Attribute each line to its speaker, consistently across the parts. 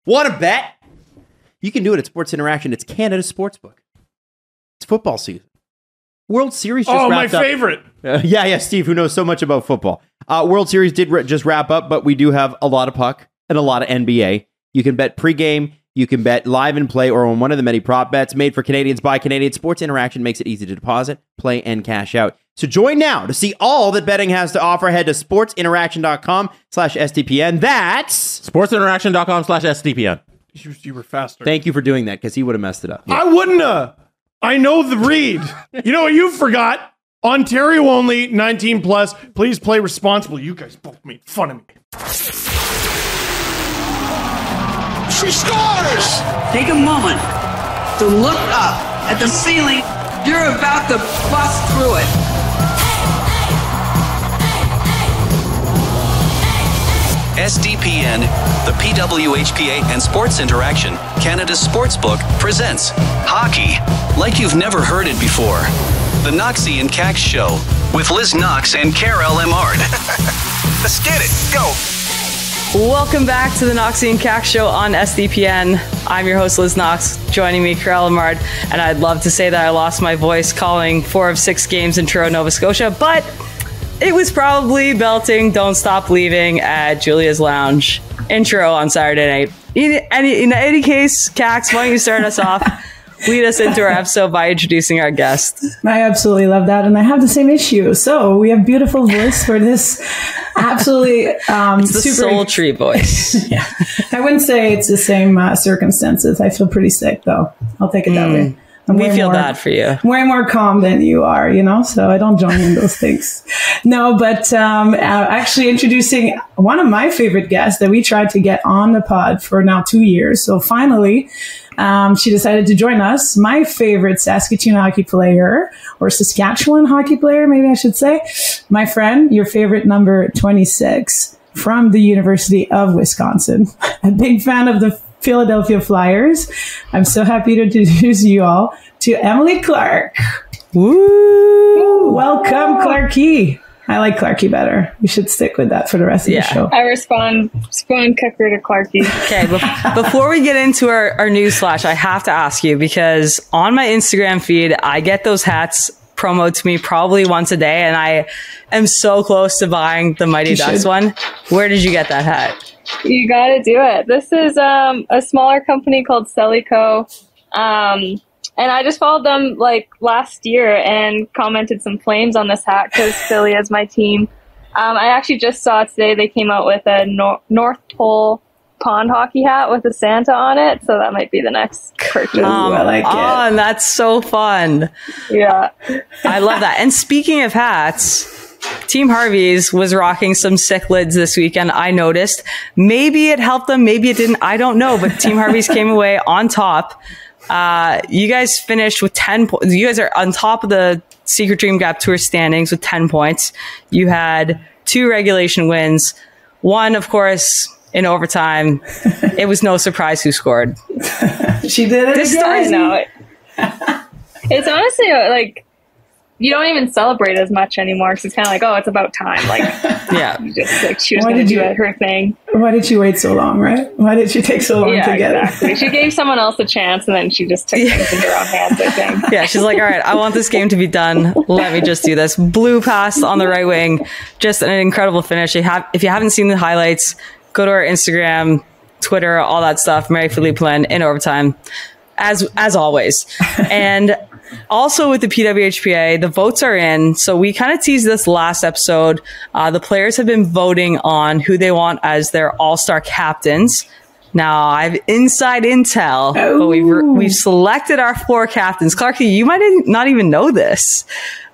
Speaker 1: Want to bet? You can do it at Sports Interaction. It's Canada's sportsbook. It's football season. World Series just wrapped up.
Speaker 2: Oh, my favorite.
Speaker 1: Yeah, Steve, who knows so much about football. World Series did just wrap up, but we do have a lot of puck and a lot of NBA. You can bet pregame, you can bet live and play, or on one of the many prop bets made for Canadians by Canadians. Sports Interaction makes it easy to deposit, play, and cash out. So join now to see all that betting has to offer. Head to sportsinteraction.com/SDPN. That's
Speaker 3: sportsinteraction.com/SDPN.
Speaker 2: You were faster.
Speaker 1: Thank you for doing that, because he would have messed it up.
Speaker 2: I wouldn't have. I know the read. You know what you forgot? Ontario only, 19 plus. Please play responsibly. You guys both made fun of me.
Speaker 4: She scores!
Speaker 5: Take a moment to look up at the ceiling. You're about to bust through it.
Speaker 6: SDPN, the PWHPA, and Sports Interaction, Canada's Sportsbook, presents hockey like you've never heard it before. The Knoxy and Kax Show with Liz Knox and Karell Emard.
Speaker 4: Let's get it. Go.
Speaker 7: Welcome back to the Knoxy and Kax Show on SDPN. I'm your host, Liz Knox. Joining me, Karell Emard. And I'd love to say that I lost my voice calling 4 of 6 games in Toronto, Nova Scotia, but it was probably belting Don't Stop Believing at Julia's Lounge intro on Saturday night. In any case, Kax, why don't you start us off? Lead us into our episode by introducing our guest.
Speaker 8: I absolutely love that, and I have the same issue. So we have beautiful voice for this absolutely
Speaker 7: it's the
Speaker 8: super
Speaker 7: sultry voice.
Speaker 8: Yeah, I wouldn't say it's the same circumstances. I feel pretty sick, though. I'll take it that way.
Speaker 7: We feel bad for you.
Speaker 8: Way more calm than you are, you know, so I don't join in those things. No, but actually introducing one of my favorite guests that we tried to get on the pod for now 2 years. So finally, she decided to join us. My favorite Saskatoon hockey player, or Saskatchewan hockey player, maybe I should say. My friend, your favorite number 26 from the University of Wisconsin. A big fan of the Philadelphia Flyers. I'm so happy to introduce you all to Emily Clark.
Speaker 7: Woo!
Speaker 8: Welcome, Clarky. I like Clarky better. We should stick with that for the rest of the show.
Speaker 9: I respond Kicker to Clarky.
Speaker 7: Okay, before we get into our news flash, I have to ask you, because on my Instagram feed, I get those hats promoted to me probably once a day, and I am so close to buying the Mighty Ducks one. Where did you get that hat?
Speaker 9: You gotta do it. This is a smaller company called Celico. And I just followed them like last year and commented some flames on this hat because Philly is my team. I actually just saw today they came out with a North Pole pond hockey hat with a Santa on it, so that might be the next purchase.
Speaker 8: I like it.
Speaker 7: Oh, and that's so fun.
Speaker 9: Yeah.
Speaker 7: I love that. And speaking of hats, Team Harvey's was rocking some sick lids this weekend. I noticed. Maybe it helped them, maybe it didn't. I don't know. But Team Harvey's came away on top. You guys finished with 10 points. You guys are on top of the Secret Dream Gap Tour standings with 10 points. You had 2 regulation wins. One, of course, in overtime. It was no surprise who scored.
Speaker 8: She did it
Speaker 7: this
Speaker 8: again.
Speaker 9: I know. It's honestly like, you don't even celebrate as much anymore because it's kind of like, oh, it's about time. Like,
Speaker 7: yeah,
Speaker 9: you just like she was going to do her thing.
Speaker 8: Why did she wait so long, right? Why did she take so long to get it?
Speaker 9: She gave someone else a chance, and then she just took things into her own hands, I think.
Speaker 7: Yeah, she's like, all right, I want this game to be done. Let me just do this. Blue pass on the right wing. Just an incredible finish. If you haven't seen the highlights, go to our Instagram, Twitter, all that stuff. Marie-Philippe Lin in overtime, as always. And also with the PWHPA, the votes are in. So we kind of teased this last episode. The players have been voting on who they want as their all-star captains. Now, I have inside intel, but we've selected our 4 captains. Clarky, you might not even know this.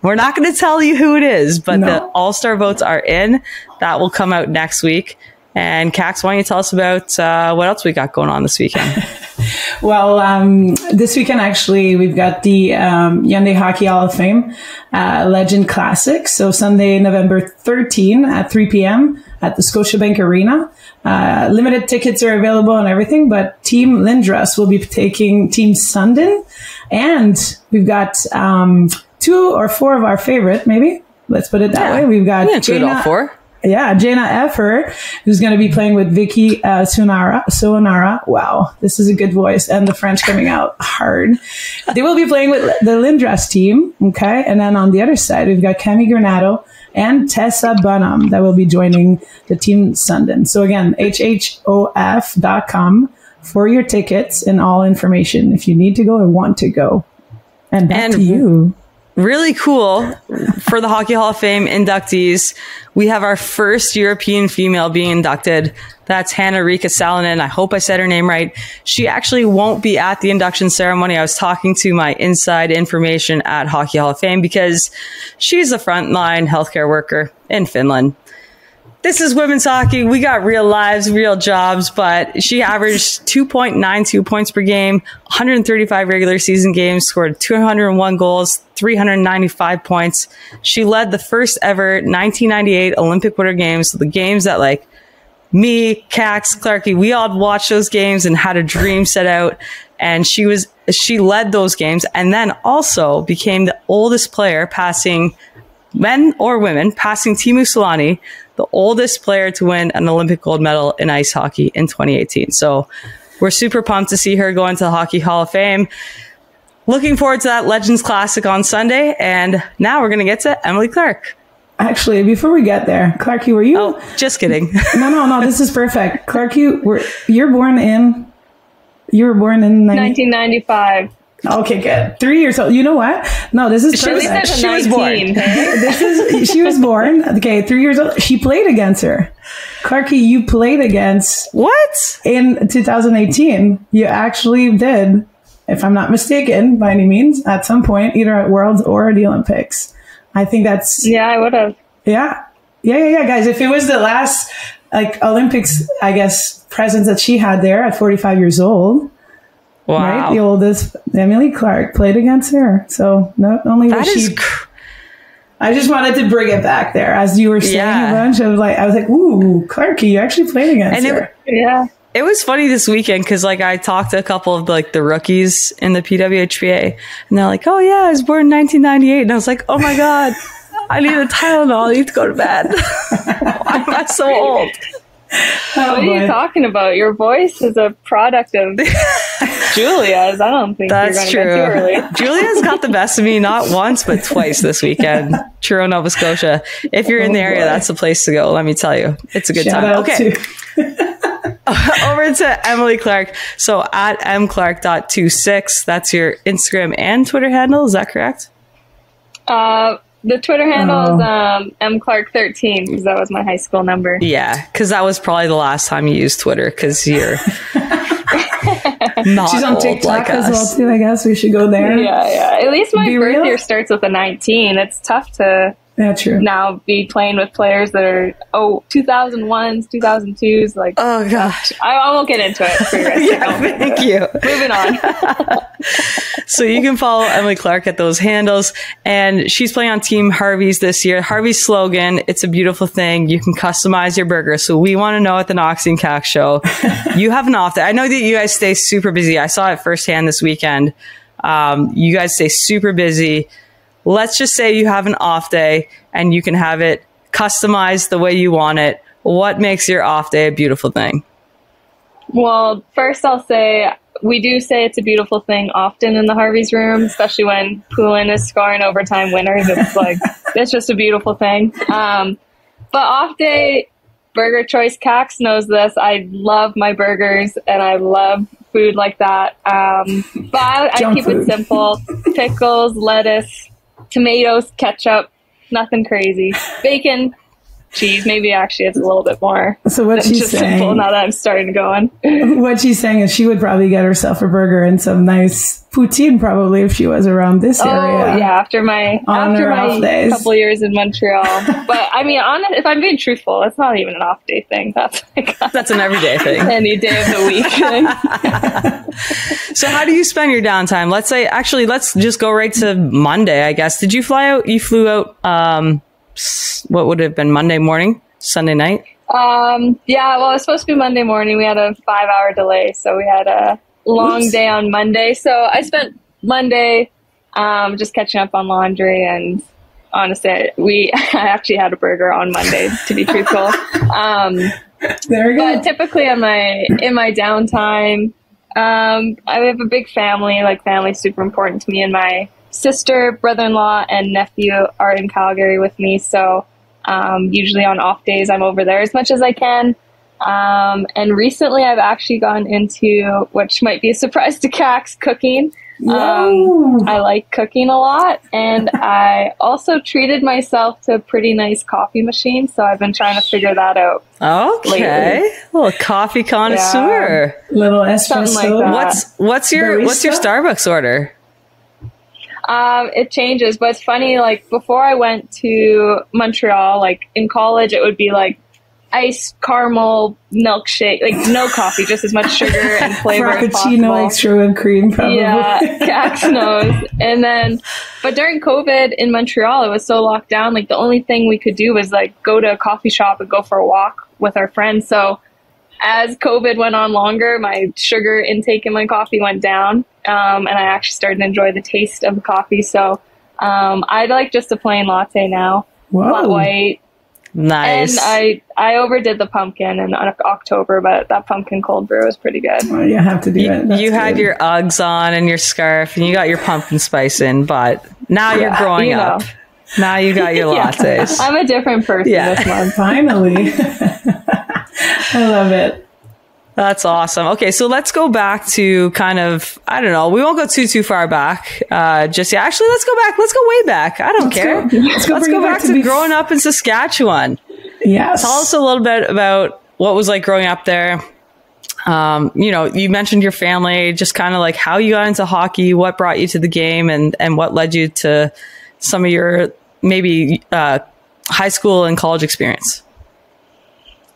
Speaker 7: We're not going to tell you who it is, but the all-star votes are in. That will come out next week. And Kax, why don't you tell us about what else we got going on this weekend?
Speaker 8: Well, this weekend, actually, we've got the Hyundai Hockey Hall of Fame Legend Classic. So Sunday, November 13 at 3 p.m. at the Scotiabank Arena. Limited tickets are available and everything, but Team Lindros will be taking Team Sundin. And we've got 2 or 4 of our favorite, maybe. Let's put it that way. We've got
Speaker 7: all 4.
Speaker 8: Jaina Effer, who's going to be playing with Vicky Sonara. Wow, this is a good voice. And the French coming out hard. They will be playing with the Lindras team. Okay. And then on the other side, we've got Cami Granado and Tessa Bunham that will be joining the team Sundin. So again, hhof.com for your tickets and all information if you need to go and want to go. And back to you.
Speaker 7: Really cool for the Hockey Hall of Fame inductees. We have our first European female being inducted. That's Hanna Rika Salonen. I hope I said her name right. She actually won't be at the induction ceremony. I was talking to my inside information at Hockey Hall of Fame because she's a frontline healthcare worker in Finland. This is women's hockey. We got real lives, real jobs, but she averaged 2.92 points per game, 135 regular season games, scored 201 goals, 395 points. She led the first ever 1998 Olympic Winter Games, the games that like me, Kax, Clarkie, we all watched those games and had a dream set out. And she led those games and then also became the oldest player passing men or women, passing Teemu Selanne, the oldest player to win an Olympic gold medal in ice hockey in 2018. So we're super pumped to see her go into the Hockey Hall of Fame. Looking forward to that Legends Classic on Sunday. And now we're going to get to Emily Clark.
Speaker 8: Actually, before we get there, Clarkie, were you?
Speaker 7: Oh, just kidding.
Speaker 8: No, this is perfect. Clarkie, you were born in
Speaker 9: 1995.
Speaker 8: Okay, good. 3 years old. You know what? No, this is perfect.
Speaker 7: She was born.
Speaker 8: She was born. Okay, 3 years old. She played against her. Clarkie, you played against.
Speaker 7: What?
Speaker 8: In 2018. You actually did, if I'm not mistaken, by any means, at some point, either at Worlds or the Olympics. I think that's.
Speaker 9: Yeah, I would have.
Speaker 8: Yeah, guys. If it was the last, Olympics, I guess, presence that she had there at 45 years old.
Speaker 7: Wow.
Speaker 8: Right? The oldest, Emily Clark, played against her. So not only was she... I just wanted to bring it back there. As you were saying a bunch, I was like, ooh, Clarkie, you actually played against her.
Speaker 7: It was funny this weekend because I talked to a couple of the rookies in the PWHPA and they're like, oh yeah, I was born in 1998. And I was like, oh my God, I need a Tylenol. I need to go to bed. Why am I so old?
Speaker 9: What are you talking about? Your voice is a product of Julia's. I don't think
Speaker 7: that's
Speaker 9: you're going to
Speaker 7: true.
Speaker 9: get too early.
Speaker 7: Julia's got the best of me, not once, but twice this weekend. Truro, Nova Scotia. If you're in the area, that's the place to go. Let me tell you. It's a good time. Okay. Over to Emily Clark. So at mclark.26, that's your Instagram and Twitter handle. Is that correct?
Speaker 9: The Twitter handle is mclark13 because that was my high school number.
Speaker 7: Yeah, because that was probably the last time you used Twitter because you're not
Speaker 8: She's on TikTok as well too. I guess we should go there.
Speaker 9: Yeah. At least my birth year starts with a 19. It's tough to now be playing with players that are 2001s, 2002s.
Speaker 7: Oh gosh,
Speaker 9: I won't get into it for your
Speaker 7: thank you.
Speaker 9: Moving on.
Speaker 7: So you can follow Emily Clark at those handles, and she's playing on Team Harvey's this year. Harvey's slogan, "It's a beautiful thing. You can customize your burger." So we want to know at the Knoxy and Kax show, you have an off day. I know that you guys stay super busy. I saw it firsthand this weekend. You guys stay super busy. Let's just say you have an off day and you can have it customized the way you want it. What makes your off day a beautiful thing?
Speaker 9: Well, first I'll say we do say it's a beautiful thing often in the Harvey's room, especially when Poulin is scoring overtime winners. It's it's just a beautiful thing. But off day, burger choice, Kax knows this. I love my burgers and I love food like that. But I keep it simple. Pickles, lettuce, tomatoes, ketchup, nothing crazy. Bacon, cheese, maybe actually it's a little bit more.
Speaker 8: So what she's
Speaker 9: just
Speaker 8: saying,
Speaker 9: simple now that I'm starting to go on.
Speaker 8: What she's saying is she would probably get herself a burger and some nice poutine probably if she was around this area.
Speaker 9: Oh yeah, after my couple years in Montreal. But I mean, if I'm being truthful, it's not even an off day thing. That's
Speaker 7: an everyday thing.
Speaker 9: Any day of the week thing.
Speaker 7: So how do you spend your downtime? Let's just go right to Monday, I guess. Did you fly out? You flew out what would have been Monday morning, Sunday night?
Speaker 9: Yeah, well, it was supposed to be Monday morning. We had a 5-hour delay, so we had a long day on Monday. So I spent Monday just catching up on laundry and honestly, I actually had a burger on Monday, to be truthful.
Speaker 8: There we go.
Speaker 9: But typically in my downtime, I have a big family. Like, family's super important to me, and my sister, brother-in-law, and nephew are in Calgary with me. So usually on off days, I'm over there as much as I can. And recently I've actually gone into, which might be a surprise to Kax, cooking. I like cooking a lot, and I also treated myself to a pretty nice coffee machine, so I've been trying to figure that out.
Speaker 7: Okay,
Speaker 9: lately.
Speaker 7: a little coffee connoisseur.
Speaker 8: Little espresso.
Speaker 9: Like that.
Speaker 7: What's your Starbucks order?
Speaker 9: It changes, but it's funny, like, before I went to Montreal, like, in college, it would be like iced caramel milkshake, like no coffee, just as much sugar and flavor as possible.
Speaker 8: Frappuccino, extra whipped cream, probably.
Speaker 9: Yeah, Kax knows. And then, but during COVID in Montreal, it was so locked down, like, the only thing we could do was, like, go to a coffee shop and go for a walk with our friends. So as COVID went on longer, my sugar intake in my coffee went down, and I actually started to enjoy the taste of the coffee. So I like just a plain latte now, flat white.
Speaker 7: Nice.
Speaker 9: And I overdid the pumpkin in October, but that pumpkin cold brew was pretty good.
Speaker 8: Well, you have to do it.
Speaker 7: You had your Uggs on and your scarf, and you got your pumpkin spice in, but now you're growing up. Now you got your lattes.
Speaker 9: I'm a different person this month.
Speaker 8: Finally. I love it.
Speaker 7: That's awesome. Okay, so let's go back to kind of, I don't know, we won't go too far back just yet. Actually, let's go back. Let's go way back. I don't care. Let's go back to growing up in Saskatchewan.
Speaker 8: Yes.
Speaker 7: Tell us a little bit about what was like growing up there. You know, you mentioned your family, just kind of like how you got into hockey, what brought you to the game, and what led you to some of your maybe high school and college experience.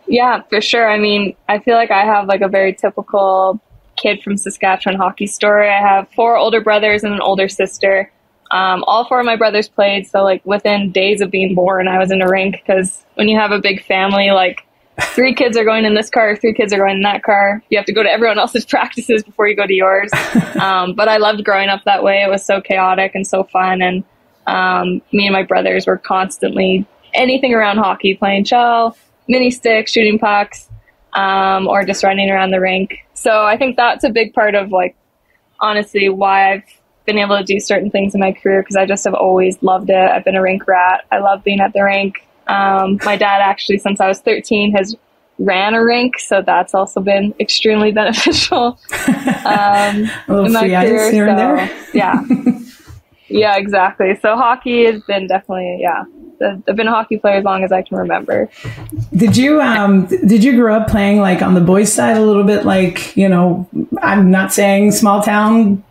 Speaker 9: Yeah, for sure. I mean, I feel like I have like a very typical kid from Saskatchewan hockey story. I have 4 older brothers and an older sister. All 4 of my brothers played. So like within days of being born, I was in a rink, because when you have a big family, like 3 kids are going in this car, 3 kids are going in that car. You have to go to everyone else's practices before you go to yours. But I loved growing up that way. It was so chaotic and so fun. And me and my brothers were constantly anything around hockey, playing shell, mini stick, shooting pucks, or just running around the rink. So I think that's a big part of, like, honestly, why I've been able to do certain things in my career, because I just have always loved it. I've been a rink rat. I love being at the rink. My dad actually, since I was 13, has ran a rink, so that's also been extremely beneficial in my career.
Speaker 8: Here and there.
Speaker 9: Yeah. Yeah, exactly. So hockey has been definitely, I've been a hockey player as long as I can remember.
Speaker 8: Did you grow up playing like on the boys' side a little bit? Like, you know, I'm not saying small town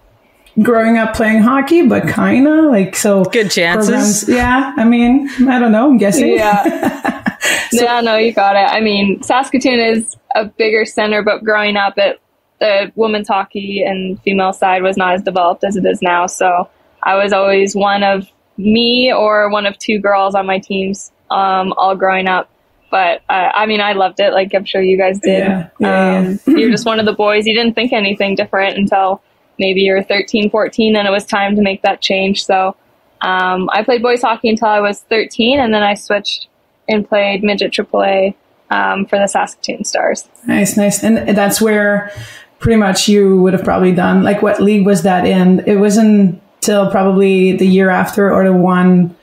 Speaker 8: growing up playing hockey, but kind of like, so
Speaker 7: good chances.
Speaker 8: Yeah. I mean, I don't know. I'm guessing.
Speaker 9: Yeah. Yeah, no, you got it. I mean, Saskatoon is a bigger center, but growing up, the women's hockey and female side was not as developed as it is now. So I was always one of me or one of 2 girls on my teams, all growing up. But I mean, I loved it. Like, I'm sure you guys did. Yeah. You're just one of the boys. You didn't think anything different until maybe you're 13, 14, and it was time to make that change. So I played boys hockey until I was 13, and then I switched and played midget AAA for the Saskatoon Stars.
Speaker 8: Nice. And that's where pretty much you would have probably done, like, what league was that in? It wasn't till probably the year after, or the one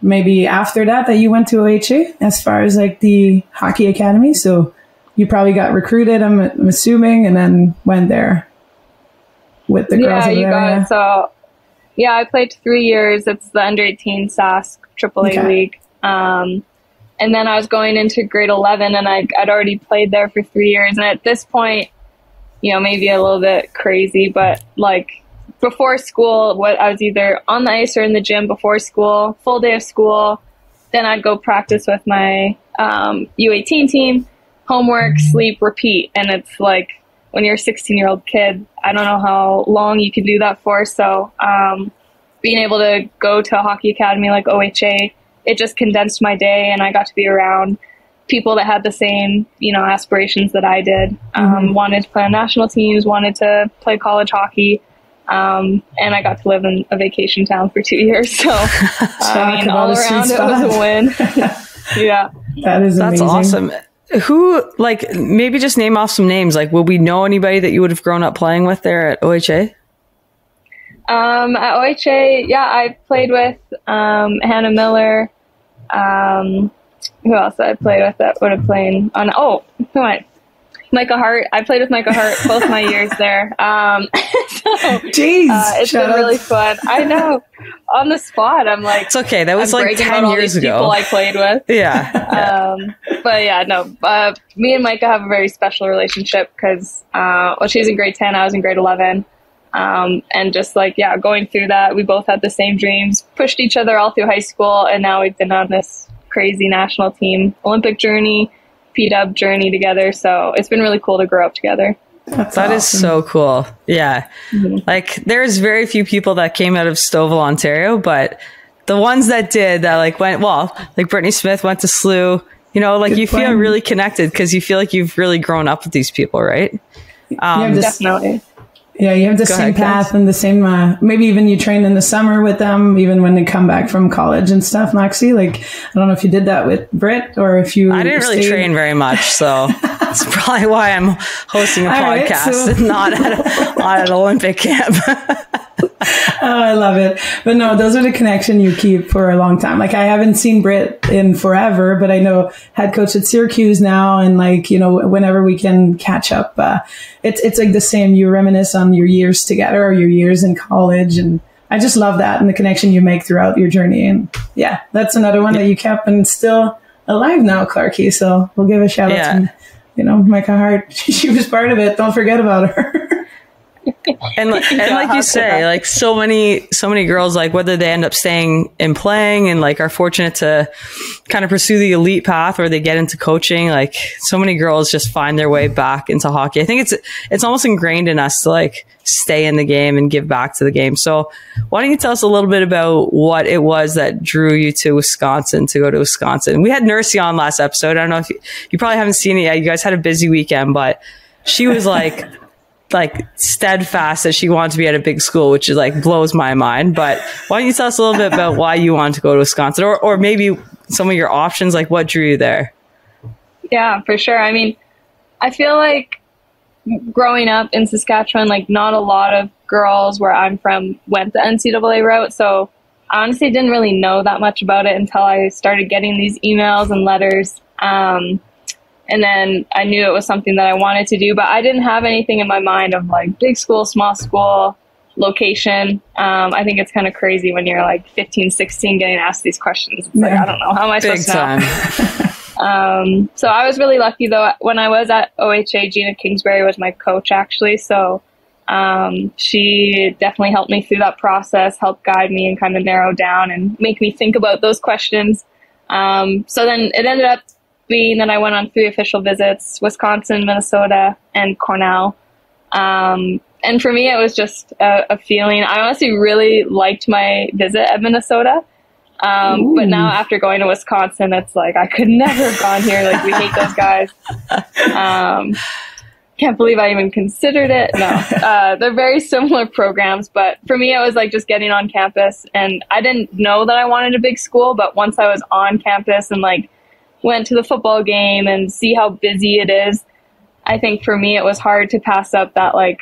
Speaker 8: maybe after that you went to OHA as far as like the hockey academy. So you probably got recruited, I'm assuming, and then went there with the girls.
Speaker 9: Yeah, you got it. So yeah, I played 3 years. It's the under 18 Sask AAA league. And then I was going into grade 11, and I'd already played there for 3 years. And at this point, you know, maybe a little bit crazy, but like, before school, I was either on the ice or in the gym before school, full day of school. Then I'd go practice with my U18 team, homework, sleep, repeat. And it's like, when you're a 16-year-old kid, I don't know how long you can do that for. So being able to go to a hockey academy like OHA, it just condensed my day, and I got to be around people that had the same, you know, aspirations that I did. Wanted to play on national teams, wanted to play college hockey. And I got to live in a vacation town for 2 years. So, I mean, all around it was a win. Yeah.
Speaker 8: That's amazing.
Speaker 7: awesome. Who, like, maybe just name off some names. Like, will we know anybody that you would have grown up playing with there at OHA?
Speaker 9: At OHA, yeah, I played with Hannah Miller. Who else I played with that would have played on? Oh, who am I? Micah Hart. I played with Micah Hart both my years there.
Speaker 8: Jeez,
Speaker 9: it's been really fun. I know. On the spot, I'm like,
Speaker 7: it's okay. That was like 10 years ago.
Speaker 9: People I played with.
Speaker 7: Yeah.
Speaker 9: But yeah, no. Me and Micah have a very special relationship because, she's in grade 10, I was in grade 11. And just like, yeah, going through that, we both had the same dreams, pushed each other all through high school, and now we've been on this crazy national team Olympic journey, P-Dub journey together. So it's been really cool to grow up together.
Speaker 7: That awesome. Is so cool. Yeah. Mm-hmm. Like, there's very few people that came out of Stouffville, Ontario, but the ones that did, that like went, well, like Brittany Smith went to SLU, you know, like you feel really connected because you feel like you've really grown up with these people, right?
Speaker 9: Definitely.
Speaker 8: Yeah, you have the same path and the same, maybe even you train in the summer with them, even when they come back from college and stuff, Knoxy. Like, I don't know if you did that with Britt or if you...
Speaker 7: I didn't really train very much, so that's probably why I'm hosting a podcast and not at an Olympic camp.
Speaker 8: I love it. But no, those are the connection you keep for a long time. Like, I haven't seen Britt in forever, but I know head coach at Syracuse now. And like, you know, whenever we can catch up, it's like the same. You reminisce on your years together or your years in college. And I just love that and the connection you make throughout your journey. And yeah, that's another one that you kept and still alive now, Clarky. So we'll give a shout out to, you know, Micah Hart. She was part of it. Don't forget about her.
Speaker 7: And like you say, like so many girls, like whether they end up staying and playing and like are fortunate to kind of pursue the elite path or they get into coaching, like so many girls just find their way back into hockey. I think it's almost ingrained in us to like stay in the game and give back to the game. So why don't you tell us a little bit about what it was that drew you to Wisconsin, to go to Wisconsin? We had Nursey on last episode. I don't know if you probably haven't seen it yet. You guys had a busy weekend, but she was like steadfast that she wanted to be at a big school, which is like blows my mind. But why don't you tell us a little bit about why you wanted to go to Wisconsin, or maybe some of your options, like what drew you there?
Speaker 9: Yeah, for sure. I mean, I feel like growing up in Saskatchewan, like not a lot of girls where I'm from went the NCAA route. So I honestly didn't really know that much about it until I started getting these emails and letters. And then I knew it was something that I wanted to do, but I didn't have anything in my mind of like big school, small school, location. I think it's kind of crazy when you're like 15, 16 getting asked these questions. It's like, I don't know. How am I supposed to know? So I was really lucky though. When I was at OHA, Gina Kingsbury was my coach actually. So she definitely helped me through that process, helped guide me and kind of narrow down and make me think about those questions. So then it ended up being that I went on 3 official visits, Wisconsin, Minnesota, and Cornell. And for me, it was just a feeling. I honestly really liked my visit at Minnesota. But now after going to Wisconsin, it's like, I could never have gone here. Like, we hate those guys. Can't believe I even considered it. No, they're very similar programs. But for me, it was like just getting on campus. And I didn't know that I wanted a big school. But once I was on campus and like went to the football game and see how busy it is, I think for me, it was hard to pass up that like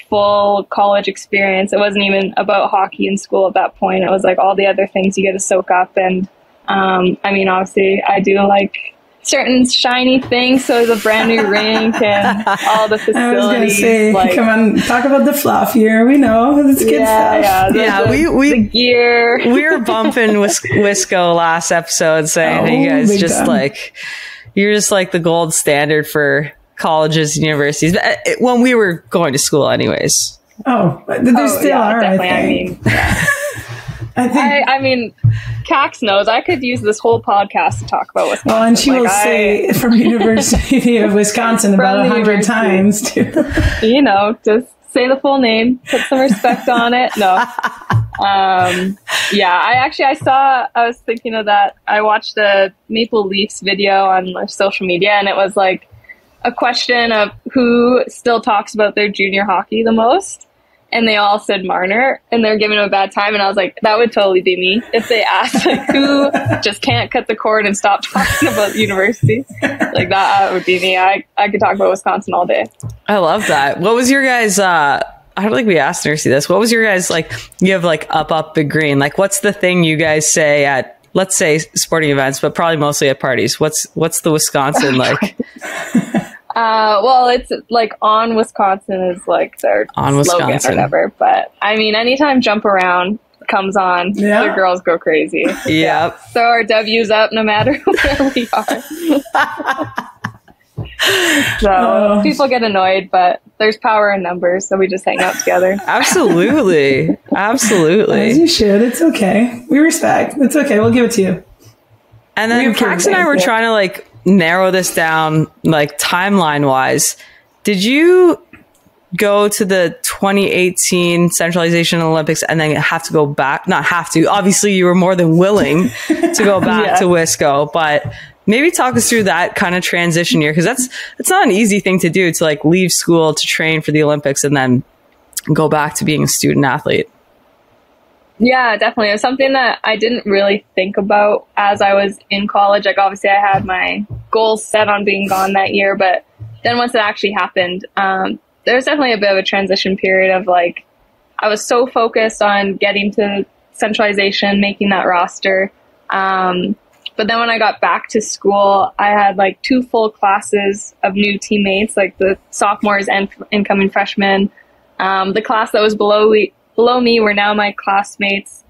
Speaker 9: full college experience. It wasn't even about hockey in school at that point. It was like all the other things you get to soak up. And I mean, obviously I do like certain shiny things. So the brand new rink and all the facilities. I was going to say, like, come
Speaker 8: on, talk about the fluff here. We know it's good stuff.
Speaker 9: The gear.
Speaker 7: We were bumping Wisco last episode, saying that you guys just time. Like, you're just like the gold standard for colleges and universities. But when we were going to school, anyways.
Speaker 8: Oh, there still are. Definitely. I mean, yeah.
Speaker 9: I mean, Kax knows I could use this whole podcast to talk about Wisconsin.
Speaker 8: Well, and she will say from University of Wisconsin about 100 times too.
Speaker 9: You know, just say the full name, put some respect on it. No. Yeah, I was thinking of that. I watched the Maple Leafs video on social media, and it was like a question of who still talks about their junior hockey the most. and they all said Marner, and they're giving him a bad time. And I was like, that would totally be me if they asked like, who just can't cut the cord and stop talking about university. Like that would be me. I could talk about Wisconsin all day.
Speaker 7: I love that. What was your guys? I don't think we asked Nursey this. What was your guys like? You have like up, big green. Like, what's the thing you guys say at, let's say, sporting events, but probably mostly at parties? What's the Wisconsin like?
Speaker 9: Well, it's like on Wisconsin is like their
Speaker 7: on
Speaker 9: slogan
Speaker 7: Wisconsin
Speaker 9: or whatever. But I mean, anytime Jump Around comes on, the girls go crazy.
Speaker 7: Yep.
Speaker 9: Throw our W's up no matter where we are. So people get annoyed, but there's power in numbers, so we just hang out together.
Speaker 7: Absolutely.
Speaker 8: As you should. It's okay. We respect. It's okay. We'll give it to you.
Speaker 7: And then Kax and I were trying to like narrow this down, like timeline wise. Did you go to the 2018 Centralization Olympics and then have to go back? Not have to. Obviously, you were more than willing to go back to Wisco, but maybe talk us through that kind of transition year, because it's not an easy thing to do, to like leave school to train for the Olympics and then go back to being a student athlete.
Speaker 9: Yeah, definitely. It was something that I didn't really think about as I was in college. Like, obviously, I had my goals set on being gone that year, but then once it actually happened, there was definitely a bit of a transition period of like, I was so focused on getting to centralization, making that roster. But then when I got back to school, I had like 2 full classes of new teammates, like the sophomores and incoming freshmen. The class that was below me were now my classmates.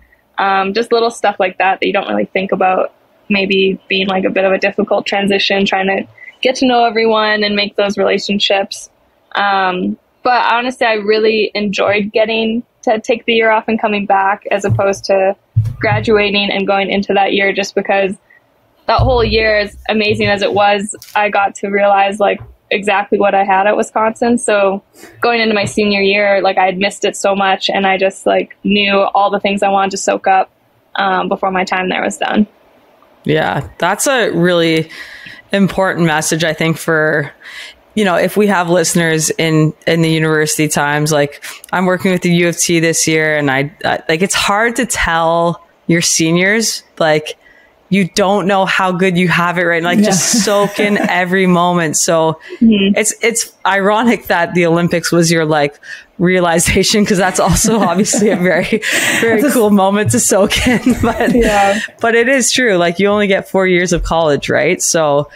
Speaker 9: Just little stuff like that you don't really think about, maybe being like a bit of a difficult transition, trying to get to know everyone and make those relationships. But honestly, I really enjoyed getting to take the year off and coming back, as opposed to graduating and going into that year, just because that whole year, as amazing as it was, I got to realize like exactly what I had at Wisconsin. So going into my senior year, like I had missed it so much, and I just like knew all the things I wanted to soak up before my time there was done. Yeah, that's a really important message, I think, for, you know, if we have listeners in the university times. Like, I'm working with the U of T this year, and I like, it's hard to tell your seniors, like, you don't know how good you have it right now. Like, just soak in every moment. So it's ironic that the Olympics was your like realization, because that's also obviously a very, very cool moment to soak in. But it is true. Like, you only get 4 years of college, right? So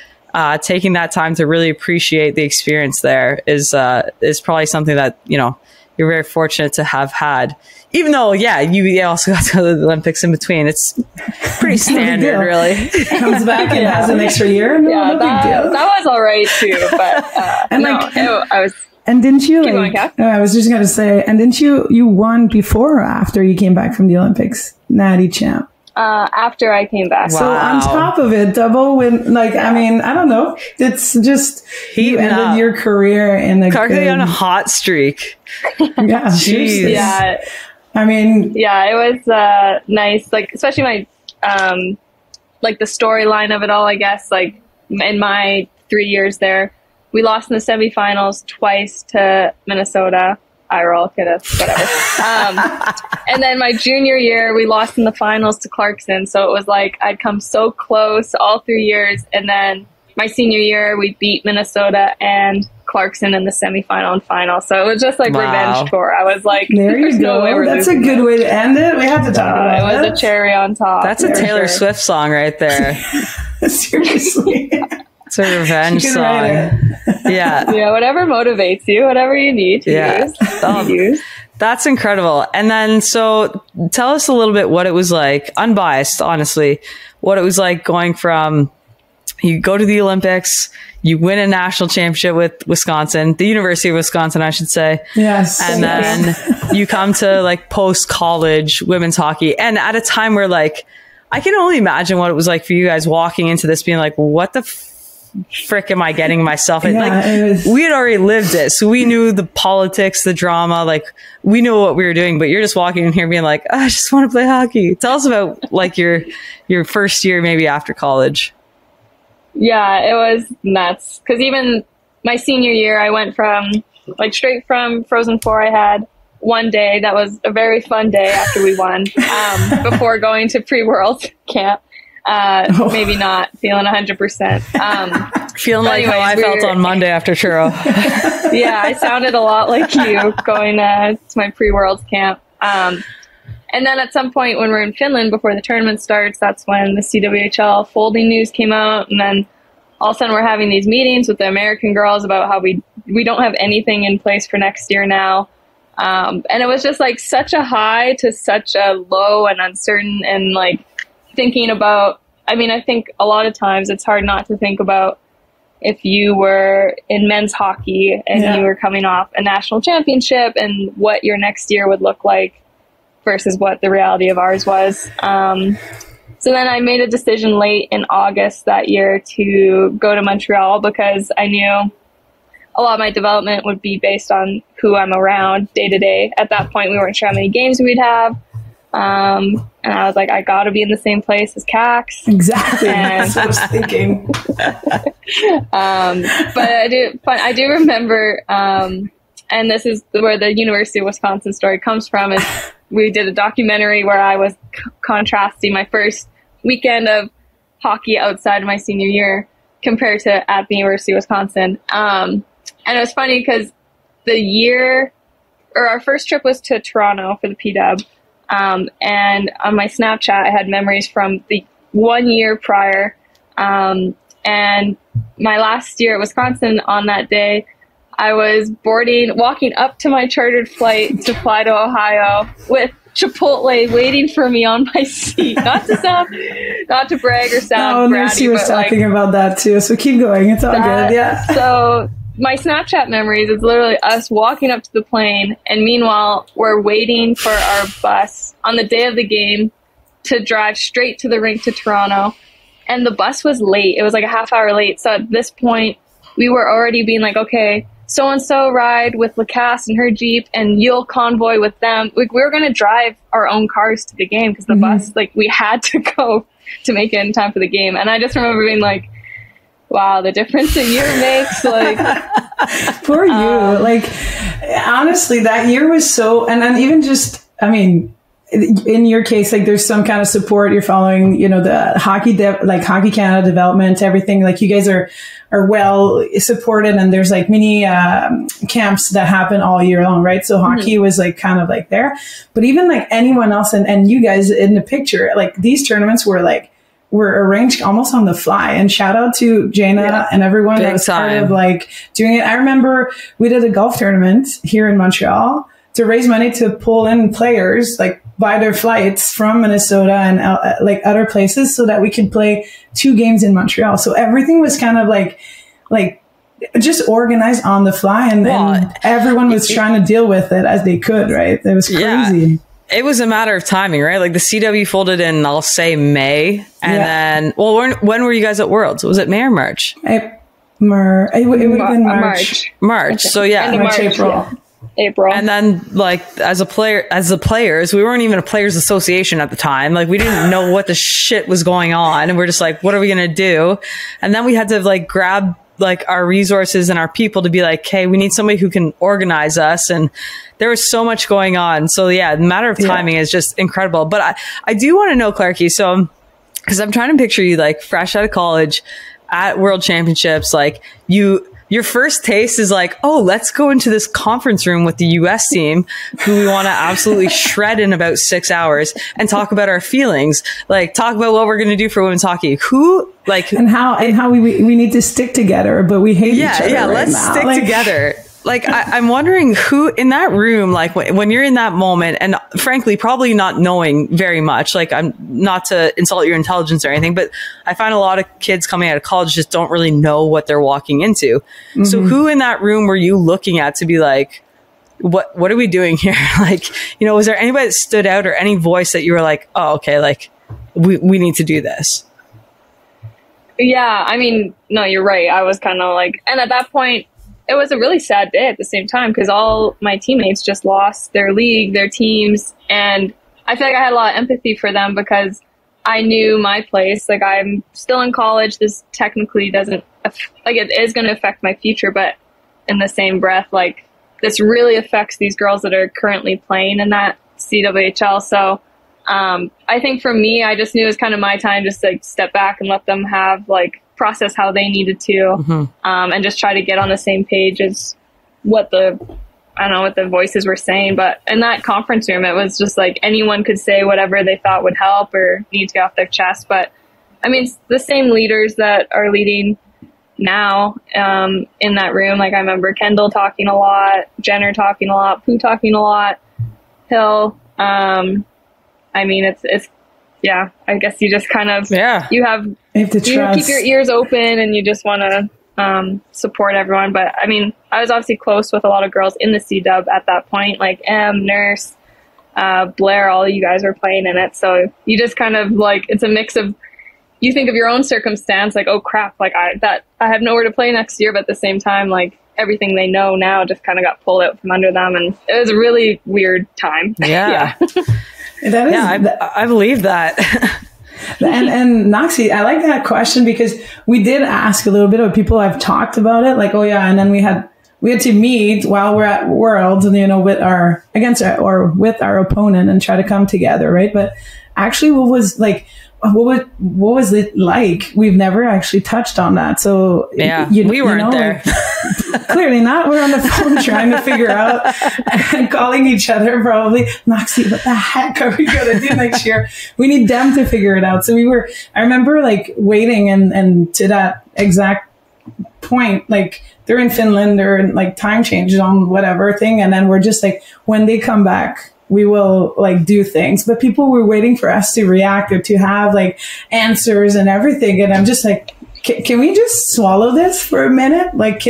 Speaker 9: taking that time to really appreciate the experience there is probably something that, you know, you're very fortunate to have had. Even though, you also got to go to the Olympics in between. It's pretty standard, really.
Speaker 8: Comes back and has an extra year. No big deal.
Speaker 9: That was all right too. But
Speaker 8: and
Speaker 9: I was.
Speaker 8: And didn't you?
Speaker 9: I
Speaker 8: was just going to say. And didn't you won before or after you came back from the Olympics? Natty champ.
Speaker 9: After I came back.
Speaker 8: So on top of it, double win. Like, I mean, I don't know. It's just you ended your career in a
Speaker 7: on a hot streak.
Speaker 8: Yeah, seriously.
Speaker 9: Yeah.
Speaker 8: I mean,
Speaker 9: it was nice. Like, especially my like the storyline of it all. I guess, like, in my 3 years there, we lost in the semifinals twice to Minnesota. I roll, could have, whatever. And then my junior year, we lost in the finals to Clarkson. So it was like I'd come so close all 3 years. And then my senior year, we beat Minnesota and Clarkson in the semifinal and final. So it was just like revenge tour. I was like,
Speaker 8: there you go. That's a good way to end it. We have to talk about it.
Speaker 9: It was a cherry on top.
Speaker 7: That's a Taylor Swift song right there.
Speaker 8: Seriously.
Speaker 7: It's a revenge song.
Speaker 9: Yeah, whatever motivates you, whatever you need to use. That's incredible.
Speaker 7: And then, so tell us a little bit what it was like, unbiased, honestly, what it was like going from, you go to the Olympics, you win a national championship with Wisconsin, the University of Wisconsin, I should say.
Speaker 8: Yes.
Speaker 7: And then you come to like post-college women's hockey. And at a time where, like, I can only imagine what it was like for you guys walking into this being like, what the frick am I getting myself in? We had already lived it. So we knew the politics, the drama, like, we knew what we were doing, but you're just walking in here being like, I just want to play hockey. Tell us about like your first year, maybe after college.
Speaker 9: Yeah, it was nuts. Because even my senior year, I went from like straight from Frozen Four I had one day that was a very fun day after we won, before going to pre-world camp. Maybe not feeling 100%.
Speaker 7: Feeling like how I felt on Monday after churro.
Speaker 9: Yeah, I sounded a lot like you going to my pre-world camp. And then at some point when we're in Finland before the tournament starts, that's when the CWHL folding news came out. And then all of a sudden we're having these meetings with the American girls about how we don't have anything in place for next year now. And it was just like such a high to such a low and uncertain, and like thinking about, I mean, I think a lot of times it's hard not to think about if you were in men's hockey and you were coming off a national championship and what your next year would look like versus what the reality of ours was. So then I made a decision late in August that year to go to Montreal because I knew a lot of my development would be based on who I'm around day to day. At that point, we weren't sure how many games we'd have. And I was like, I got to be in the same place as Kax.
Speaker 8: Exactly. That's what I was thinking.
Speaker 9: But I do remember, and this is where the University of Wisconsin story comes from, is we did a documentary where I was contrasting my first weekend of hockey outside of my senior year compared to at the University of Wisconsin. And it was funny because our first trip was to Toronto for the PW. And on my Snapchat, I had memories from the 1 year prior. And my last year at Wisconsin, on that day, I was walking up to my chartered flight to fly to Ohio with Chipotle waiting for me on my seat. Not to brag or sound bratty,
Speaker 8: Nancy was
Speaker 9: but
Speaker 8: talking about that too. So keep going. It's all good. Yeah.
Speaker 9: So my Snapchat memories is literally us walking up to the plane, and meanwhile we're waiting for our bus on the day of the game to drive straight to the rink to Toronto, and the bus was late. It was like a half hour late. So at this point we were already being like, okay, so-and-so ride with Lacasse and her Jeep, and you'll convoy with them. Like, we were going to drive our own cars to the game because the bus, like, we had to go to make it in time for the game. And I just remember being like, wow, the difference a year makes. Like,
Speaker 8: poor you. Like, honestly, that year was so, and then even just, I mean, in your case, like, there's some kind of support. You're following, you know, the Hockey Canada development, everything. Like, you guys are well supported, and there's like mini camps that happen all year long, right? So hockey was like kind of like there, but even like anyone else, and you guys in the picture, like these tournaments were arranged almost on the fly. And shout out to Jaina and everyone that was part of like doing it. I remember we did a golf tournament here in Montreal to raise money to pull in players, like buy their flights from Minnesota and like other places so that we could play 2 games in Montreal. So everything was kind of like just organized on the fly, and everyone was trying to deal with it as they could, right? It was crazy. Yeah.
Speaker 7: It was a matter of timing, right? Like the CW folded in, I'll say May. And then, when were you guys at Worlds? Was it May or March?
Speaker 8: It would have been March.
Speaker 7: March. So yeah.
Speaker 9: March, April.
Speaker 7: And then, like, as the players, we weren't even a players association at the time. Like, we didn't know what the shit was going on. And we're just like, what are we going to do? And then we had to like grab like our resources and our people to be like, hey, we need somebody who can organize us. And there was so much going on. So yeah, the matter of timing is just incredible. But I do want to know, Clarky, so, cause I'm trying to picture you like fresh out of college at World Championships, like your first taste is like, oh, let's go into this conference room with the US team who we want to absolutely shred in about 6 hours and talk about our feelings, like talk about what we're going to do for women's hockey. And
Speaker 8: how we need to stick together, but we hate each other. Yeah,
Speaker 7: let's stick together. Like, I'm wondering who in that room, like when you're in that moment, and frankly, probably not knowing very much, like I'm not to insult your intelligence or anything, but I find a lot of kids coming out of college just don't really know what they're walking into. Mm-hmm. So who in that room were you looking at to be like, what are we doing here? Like, you know, was there anybody that stood out or any voice that you were like, oh, okay, like we need to do this?
Speaker 9: Yeah, I mean, no, you're right. I was kind of like, and at that point, it was a really sad day at the same time because all my teammates just lost their league, their teams. And I feel like I had a lot of empathy for them because I knew my place. Like, I'm still in college. This technically doesn't, like, it is going to affect my future. But in the same breath, like, this really affects these girls that are currently playing in that CWHL. So I think for me, I just knew it was kind of my time just to step back and let them have like process how they needed to, and just try to get on the same page as what the voices were saying. But in that conference room, it was just like anyone could say whatever they thought would help or need to get off their chest. But I mean, it's the same leaders that are leading now in that room. Like I remember Kendall talking a lot, Jenner talking a lot, Pooh talking a lot, Hill. I mean, it's yeah, I guess you just kind of, you keep your ears open and you just want to support everyone. But I mean, I was obviously close with a lot of girls in the C-Dub at that point, like Nurse, Blair, all you guys were playing in it. So you just kind of like, it's a mix of, you think of your own circumstance, like, oh crap, like I have nowhere to play next year, but at the same time, like everything they know now just kind of got pulled out from under them, and it was a really weird time.
Speaker 7: Yeah. I believe that.
Speaker 8: and Knoxy, I like that question because we did ask a little bit of people I've talked about it, like, oh yeah, and then we had to meet while we're at Worlds, and with our opponent and try to come together, right? But actually, what was it like? We've never actually touched on that. So
Speaker 7: we weren't there.
Speaker 8: Clearly not. We're on the phone trying to figure out and calling each other probably, Knoxy, what the heck are we going to do next year? We need them to figure it out. So I remember like waiting and to that exact point, like they're in Finland or like time changes on whatever thing. And then we're just like, when they come back, we will like do things, but people were waiting for us to react or to have like answers and everything. And I'm just like, can we just swallow this for a minute? Like,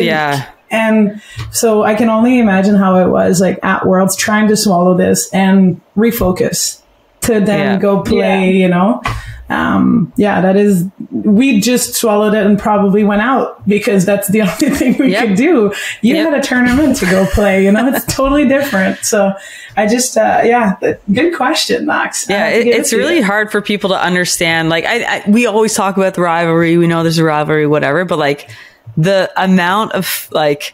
Speaker 8: and so I can only imagine how it was like at Worlds trying to swallow this and refocus to then go play, that is, we just swallowed it and probably went out because that's the only thing we could do. You had a tournament to go play, it's totally different. So I just, good question, Knox.
Speaker 7: Yeah, it's really hard for people to understand. Like we always talk about the rivalry. We know there's a rivalry, whatever, but like the amount of like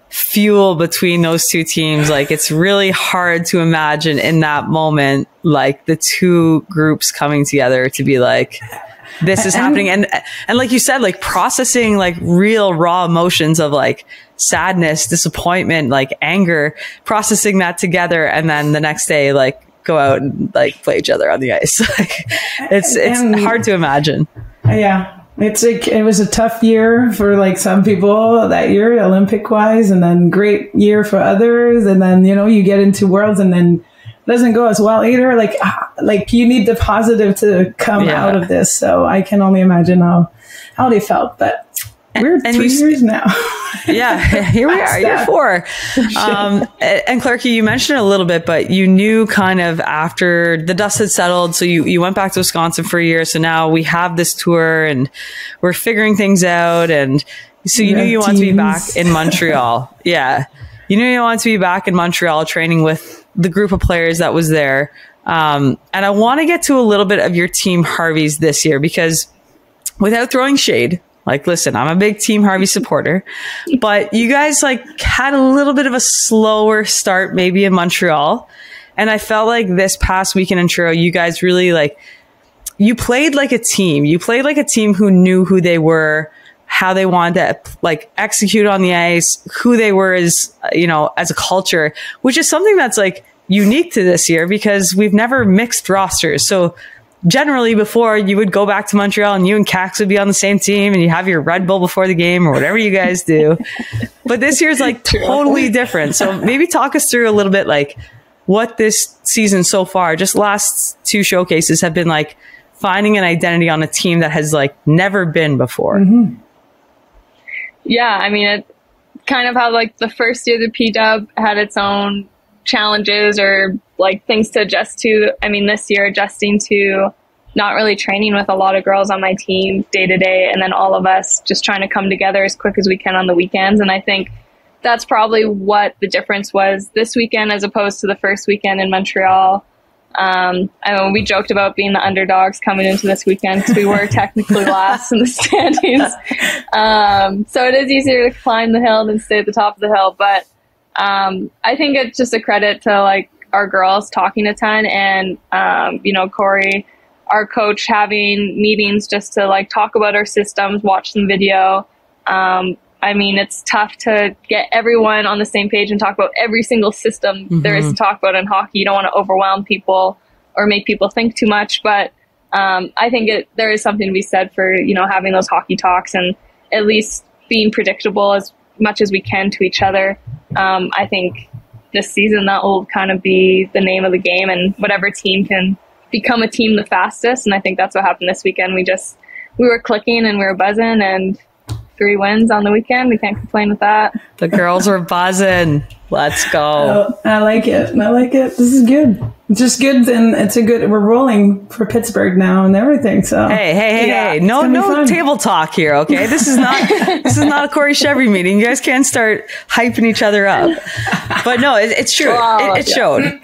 Speaker 7: fuel between those two teams, like it's really hard to imagine in that moment, like the two groups coming together to be like, this is happening. And like you said, like processing like real raw emotions of like sadness, disappointment, like anger, processing that together. And then the next day, like go out and like play each other on the ice. Like it's hard to imagine.
Speaker 8: Yeah. It's like, it was a tough year for like some people that year, Olympic wise, and then great year for others. And then, you get into Worlds and then it doesn't go as well either. Like you need the positive to come out of this. So I can only imagine how they felt, but we're 2 years now.
Speaker 7: Here we are, year 4. And Clarky, you mentioned it a little bit, but you knew kind of after the dust had settled. So you went back to Wisconsin for a year. So now we have this tour and we're figuring things out. And so you knew you wanted to be back in Montreal. You knew you wanted to be back in Montreal training with the group of players that was there. And I want to get to a little bit of your Team Harveys this year, because without throwing shade, like, listen, I'm a big Team Harvey supporter, but you guys like had a little bit of a slower start maybe in Montreal. And I felt like this past weekend in Toronto, you guys really like, you played like a team. You played like a team who knew who they were, how they wanted to like execute on the ice, who they were as, as a culture, which is something that's like unique to this year because we've never mixed rosters. So generally before you would go back to Montreal and you and Kax would be on the same team and you have your Red Bull before the game or whatever you guys do. But this year's like totally different. So maybe talk us through a little bit like what this season so far, just last 2 showcases have been like finding an identity on a team that has like never been before.
Speaker 8: Mm-hmm.
Speaker 9: Yeah, I mean, it kind of how like the first year the P-Dub had its own challenges or like things to adjust to. I mean, this year adjusting to not really training with a lot of girls on my team day to day, and then all of us just trying to come together as quick as we can on the weekends. And I think that's probably what the difference was this weekend as opposed to the first weekend in Montreal. I mean, we joked about being the underdogs coming into this weekend because we were technically last in the standings. So it is easier to climb the hill than stay at the top of the hill. But I think it's just a credit to like our girls talking a ton, and Corey, our coach, having meetings just to like talk about our systems, watch some video. I mean, it's tough to get everyone on the same page and talk about every single system there is to talk about in hockey. You don't want to overwhelm people or make people think too much, but I think there is something to be said for, having those hockey talks and at least being predictable as much as we can to each other. I think this season that will kind of be the name of the game, and whatever team can become a team the fastest. And I think that's what happened this weekend. We were clicking and we were buzzing, and 3 wins on the weekend. We can't complain with that.
Speaker 7: The girls were buzzing. Let's go.
Speaker 8: I like it. This is good. It's just good, and we're rolling for Pittsburgh now and everything. So
Speaker 7: hey. No table talk here, okay? This is not a Corey Chevry meeting. You guys can't start hyping each other up. But no, it's true. It showed.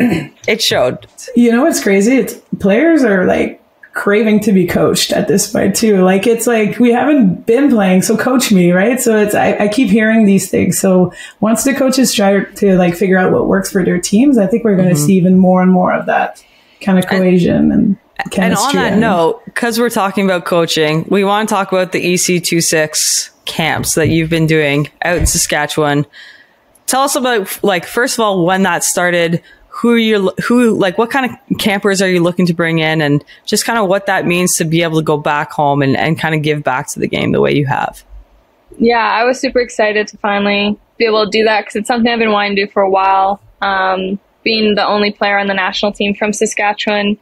Speaker 7: It showed.
Speaker 8: You know what's crazy? Players are like craving to be coached at this point too. Like, it's like, we haven't been playing, so coach me, right? So I keep hearing these things. So once the coaches try to like figure out what works for their teams, I think we're going to see even more and more of that kind of cohesion and chemistry.
Speaker 7: And on that note, because we're talking about coaching, we want to talk about the EC26 camps that you've been doing out in Saskatchewan. Tell us about, like, first of all, when that started, what kind of campers are you looking to bring in, and just kind of what that means to be able to go back home and kind of give back to the game the way you have.
Speaker 9: Yeah, I was super excited to finally be able to do that, because it's something I've been wanting to do for a while. Being the only player on the national team from Saskatchewan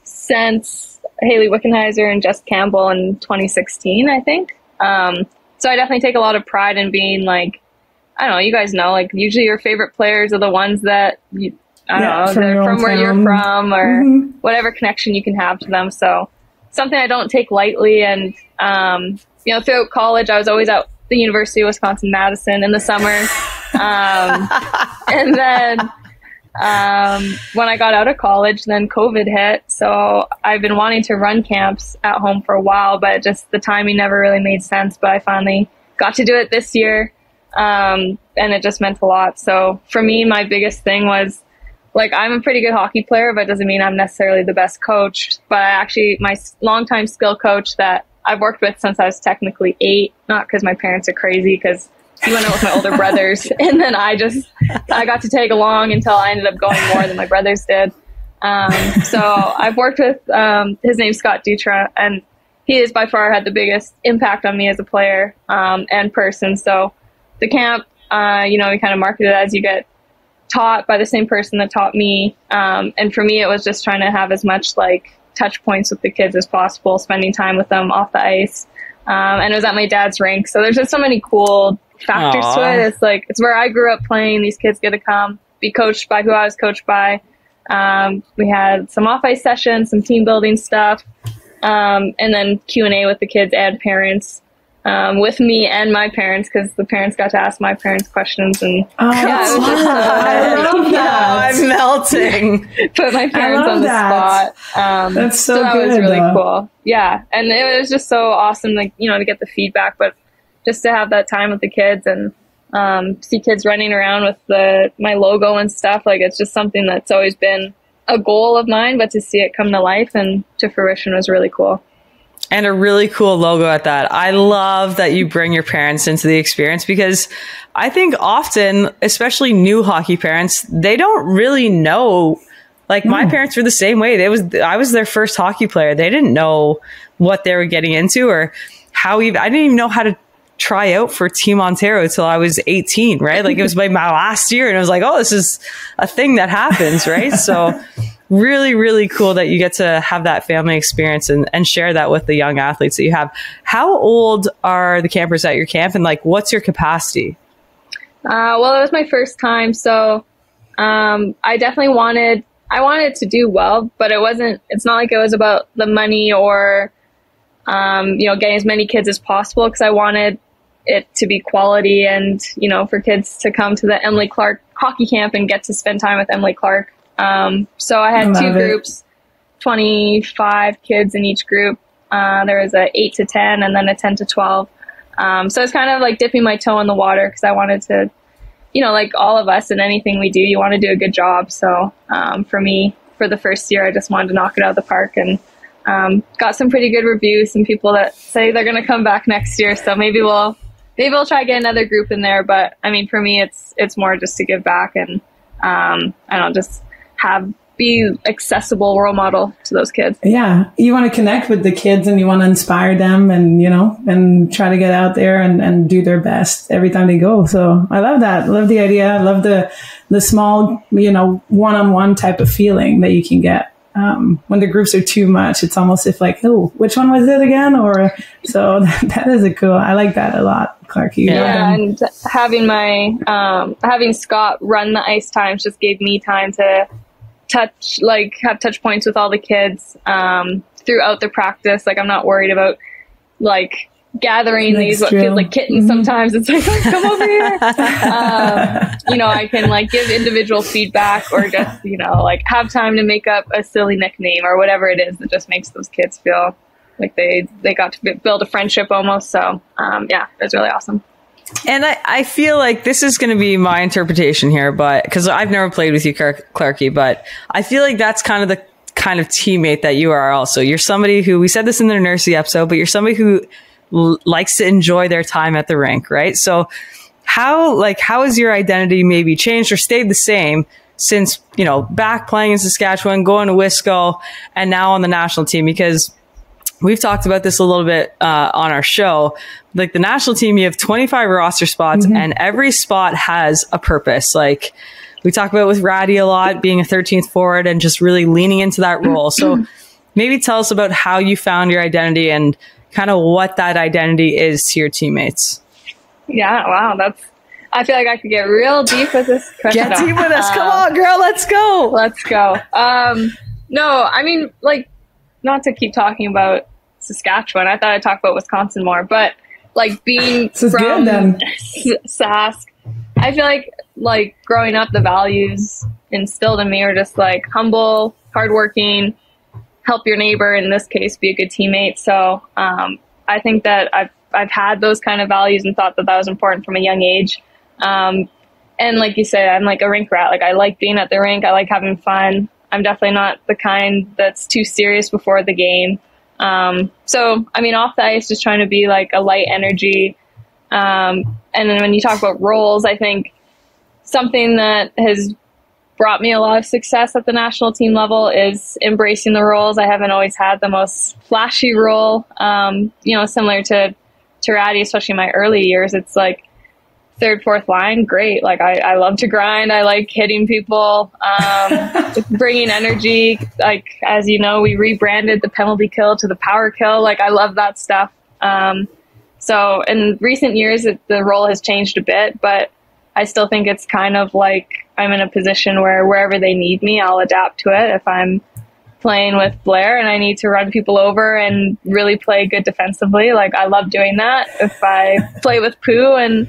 Speaker 9: since Haley Wickenheiser and Jess Campbell in 2016, I think. So I definitely take a lot of pride in being like, I don't know, you guys know, like, usually your favorite players are the ones that they're from where you're from, or whatever connection you can have to them. So something I don't take lightly. And, throughout college, I was always at the University of Wisconsin-Madison in the summer. And then when I got out of college, then COVID hit. So I've been wanting to run camps at home for a while, but just the timing never really made sense. But I finally got to do it this year. And it just meant a lot. So for me, my biggest thing was, like, I'm a pretty good hockey player, but it doesn't mean I'm necessarily the best coach. But my longtime skill coach that I've worked with since I was technically 8, not because my parents are crazy, because he went out with my older brothers. And then I got to tag along until I ended up going more than my brothers did. So I've worked with, his name's Scott Dutra, and he has by far had the biggest impact on me as a player and person. So the camp, we kind of market it as you get taught by the same person that taught me. And for me, it was just trying to have as much like touch points with the kids as possible, spending time with them off the ice. And it was at my dad's rink. So there's just so many cool factors to it. It's like, it's where I grew up playing. These kids get to come be coached by who I was coached by. We had some off ice sessions, some team building stuff. And then Q&A with the kids and parents. With me and my parents, because the parents got to ask my parents questions, and
Speaker 8: I love that.
Speaker 7: I'm melting.
Speaker 9: Put my parents on the spot.
Speaker 8: That's so
Speaker 9: that
Speaker 8: good,
Speaker 9: was really cool. Yeah, and it was just so awesome, like, to get the feedback, but just to have that time with the kids and see kids running around with my logo and stuff. Like, it's just something that's always been a goal of mine, but to see it come to life and to fruition was really cool.
Speaker 7: And a really cool logo at that. I love that you bring your parents into the experience, because I think often, especially new hockey parents, they don't really know. Like, my parents were the same way. I was their first hockey player. They didn't know what they were getting into, or I didn't even know how to try out for Team Ontario until I was 18, right? Like, it was like my last year, and I was like, oh, this is a thing that happens, right? So really, really cool that you get to have that family experience and share that with the young athletes that you have. How old are the campers at your camp, and like, what's your capacity?
Speaker 9: Well, it was my first time, so I definitely wanted to do well, but it's not like it was about the money or getting as many kids as possible, because I wanted it to be quality and, for kids to come to the Emily Clark hockey camp and get to spend time with Emily Clark. So I had 2 groups, 25 kids in each group. There was a 8 to 10 and then a 10 to 12. So it's kind of like dipping my toe in the water, because I wanted to you know, like all of us in anything we do, you want to do a good job. So for me, for the first year, I just wanted to knock it out of the park, and got some pretty good reviews. Some people that say they're going to come back next year. So maybe we'll try to get another group in there. But I mean, for me, it's more just to give back and I don't just be accessible role model to those kids.
Speaker 8: Yeah. You want to connect with the kids and you want to inspire them and, you know, and try to get out there and do their best every time they go. So I love that. I love the idea. I love the small, you know, one-on-one type of feeling that you can get. When the groups are too much, it's almost if like, oh, which one was it again? Or so that is I like that a lot, Clarky.
Speaker 9: Yeah, and having having Scott run the ice times just gave me time to have touch points with all the kids throughout the practice. Like I'm not worried about like gathering these what feels like kittens. Sometimes it's like, oh, come over here. You know, I can like give individual feedback or just, you know, like have time to make up a silly nickname or whatever it is that just makes those kids feel like they got to build a friendship almost. So yeah, it was really awesome.
Speaker 7: And I feel like this is going to be my interpretation here, but because I've never played with you, Clarky, but I feel like that's kind of the kind of teammate that you are also. You're somebody who, we said this in the Nursey episode, but you're somebody who likes to enjoy their time at the rink, right? So how has your identity maybe changed or stayed the same since, you know, back playing in Saskatchewan, going to Wisco, and now on the national team? Because we've talked about this a little bit on our show. Like the national team, you have 25 roster spots, and every spot has a purpose. Like we talk about with Ratty a lot, being a 13th forward and just really leaning into that role. So maybe tell us about how you found your identity and kind of what that identity is to your teammates.
Speaker 9: Yeah, wow, I feel like I could get real deep with this question.
Speaker 7: Get deep with us. Come on, girl, let's go.
Speaker 9: Let's go. No, I mean, like, not to keep talking about Saskatchewan. I thought I'd talk about Wisconsin more, but like being from Sask, I feel like growing up, the values instilled in me are just like humble, hardworking, help your neighbor, in this case, be a good teammate. So I think that I've had those kind of values and thought that was important from a young age. And like you said, I'm like a rink rat. Like I like being at the rink. I like having fun. I'm definitely not the kind that's too serious before the game. So, I mean, off the ice, just trying to be like a light energy. And then when you talk about roles, I think something that has brought me a lot of success at the national team level is embracing the roles. I haven't always had the most flashy role, you know, similar to Ratty, especially in my early years. It's like third, fourth line, great. Like I love to grind. I like hitting people, bringing energy. Like, as you know, we rebranded the penalty kill to the power kill. Like I love that stuff. So in recent years, the role has changed a bit, but I still think it's kind of like I'm in a position where wherever they need me, I'll adapt to it. If I'm playing with Blair and I need to run people over and really play good defensively, like I love doing that. If I play with Pooh and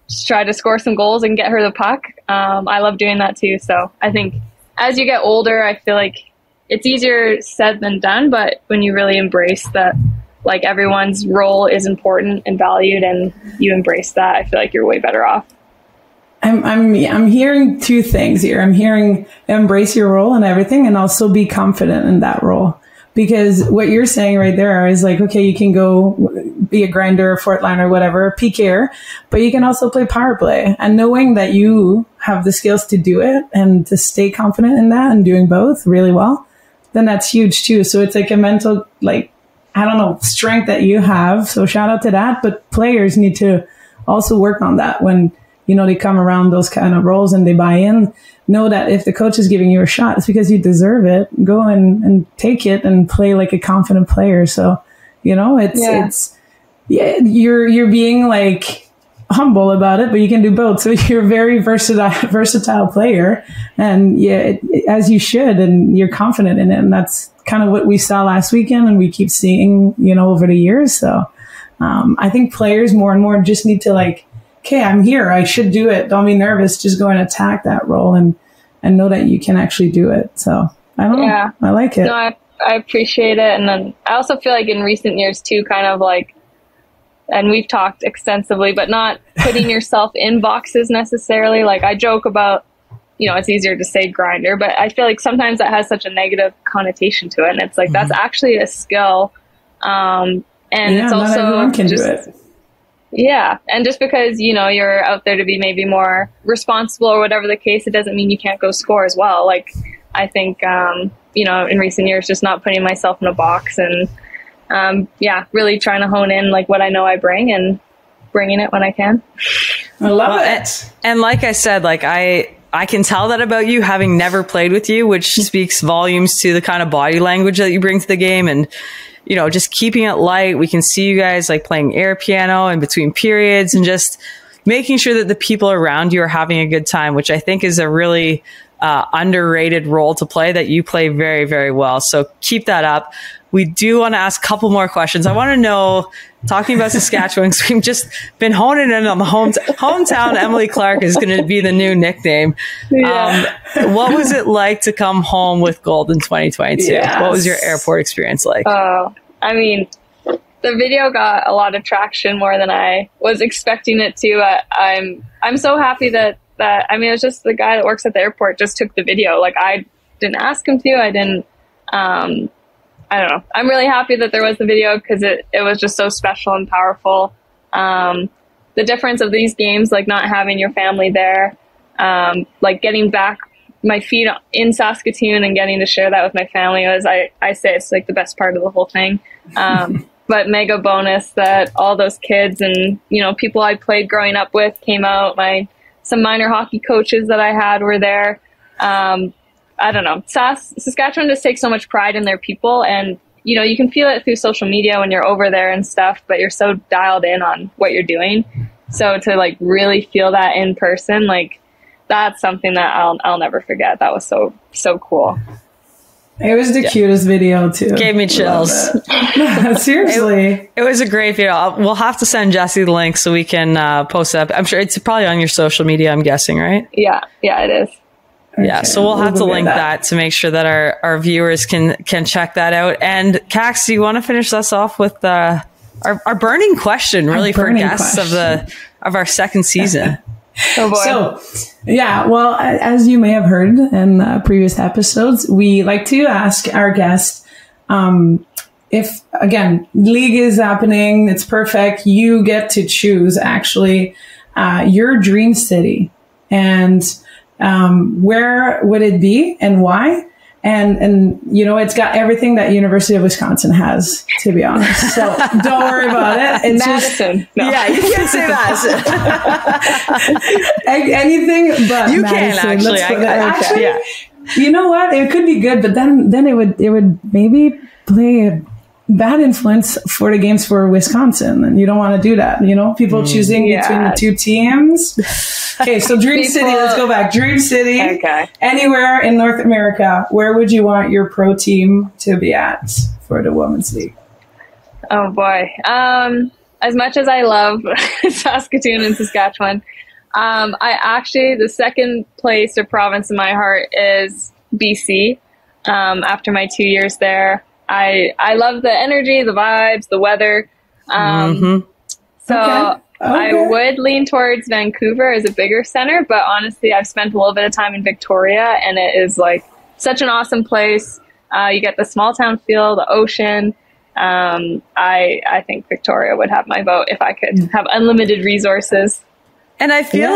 Speaker 9: just try to score some goals and get her the puck, I love doing that too. So I think as you get older, I feel like it's easier said than done, but when you really embrace that, like everyone's role is important and valued and you embrace that, I feel like you're way better off.
Speaker 8: I'm hearing two things here. I'm hearing embrace your role and everything, and also be confident in that role. Because what you're saying right there is like, okay, you can go be a grinder, fourth line or whatever, PKer, but you can also play power play. And knowing that you have the skills to do it and to stay confident in that and doing both really well, then that's huge too. So it's like a mental, like, I don't know, strength that you have. So shout out to that. But players need to also work on that when, you know, they come around those kind of roles and they buy in. Know that if the coach is giving you a shot, it's because you deserve it. Go and take it and play like a confident player. So, you know, you're being like humble about it, but you can do both. So you're a very versatile player, and as you should, and you're confident in it. And that's kind of what we saw last weekend, and we keep seeing, you know, over the years. So I think players more and more just need to like, okay, I'm here. I should do it. Don't be nervous. Just go and attack that role and know that you can actually do it. So I don't know. I like it.
Speaker 9: No, I appreciate it. And then I also feel like in recent years too, kind of like, and we've talked extensively, but not to putting yourself in boxes necessarily. Like, I joke about, it's easier to say grinder, but I feel like sometimes that has such a negative connotation to it. And it's like, that's actually a skill. And it's
Speaker 8: not
Speaker 9: also
Speaker 8: everyone can do it.
Speaker 9: Yeah. And just because, you're out there to be maybe more responsible or whatever the case, it doesn't mean you can't go score as well. Like, I think, in recent years, just not putting myself in a box and, really trying to hone in like what I know I bring and bringing it when I can.
Speaker 8: I love it.
Speaker 7: And like I said, like I can tell that about you, having never played with you, which speaks volumes to the kind of body language that you bring to the game. And, just keeping it light. We can see you guys like playing air piano in between periods and just making sure that the people around you are having a good time, which I think is a really underrated role to play that you play very, very well. So keep that up. We do want to ask a couple more questions. I want to know, talking about Saskatchewan, because we've just been honing in on the hometown Emily Clark is going to be the new nickname.
Speaker 9: Yeah.
Speaker 7: What was it like to come home with gold in 2022?
Speaker 8: Yes.
Speaker 7: What was your airport experience like?
Speaker 9: I mean, the video got a lot of traction, more than I was expecting it to. I'm so happy that it was just the guy that works at the airport just took the video. Like, I didn't ask him to. I didn't. I don't know. I'm really happy that there was the video because it was just so special and powerful. The difference of these games, like not having your family there, like getting back my feet in Saskatoon and getting to share that with my family was, I say it's like the best part of the whole thing. But mega bonus that all those kids and, people I played growing up with came out. Some minor hockey coaches that I had were there. I don't know. Saskatchewan just takes so much pride in their people, and you can feel it through social media when you're over there and stuff, but you're so dialed in on what you're doing. So to like really feel that in person, like that's something that I'll never forget. That was so cool.
Speaker 8: It was the cutest video too.
Speaker 7: Gave me chills.
Speaker 8: Seriously.
Speaker 7: It was a great video. We'll have to send Jesse the link so we can post it up. I'm sure it's probably on your social media, I'm guessing, right?
Speaker 9: Yeah, it is.
Speaker 7: Yeah,
Speaker 8: Okay,
Speaker 7: so we'll have to link
Speaker 8: that.
Speaker 7: that to make sure that our viewers can check that out. And Kax, do you want to finish us off with our burning question, really, for guests of our second season?
Speaker 9: Oh boy.
Speaker 8: So, well, as you may have heard in previous episodes, we like to ask our guests if, again, league is happening, it's perfect, you get to choose actually your dream city, and where would it be and why? And it's got everything that University of Wisconsin has, to be honest. So don't worry about it. It's
Speaker 9: Madison.
Speaker 8: Just,
Speaker 9: No.
Speaker 7: Yeah, you can't say that.
Speaker 8: anything but
Speaker 7: You
Speaker 8: Madison.
Speaker 7: can actually. Yeah.
Speaker 8: You know what? It could be good, but then it would maybe play a bad influence for the games for Wisconsin, and you don't want to do that. People choosing between the two teams. Okay, so Dream City. Let's go back. Dream City.
Speaker 9: Okay.
Speaker 8: Anywhere in North America, where would you want your pro team to be at for the Women's League?
Speaker 9: Oh boy. As much as I love Saskatoon and Saskatchewan, the second place or province in my heart is BC. After my 2 years there, I love the energy, the vibes, the weather. So I would lean towards Vancouver as a bigger center, but honestly, I've spent a little bit of time in Victoria, and it is like such an awesome place. You get the small town feel, the ocean. I think Victoria would have my vote if I could have unlimited resources.
Speaker 7: And I feel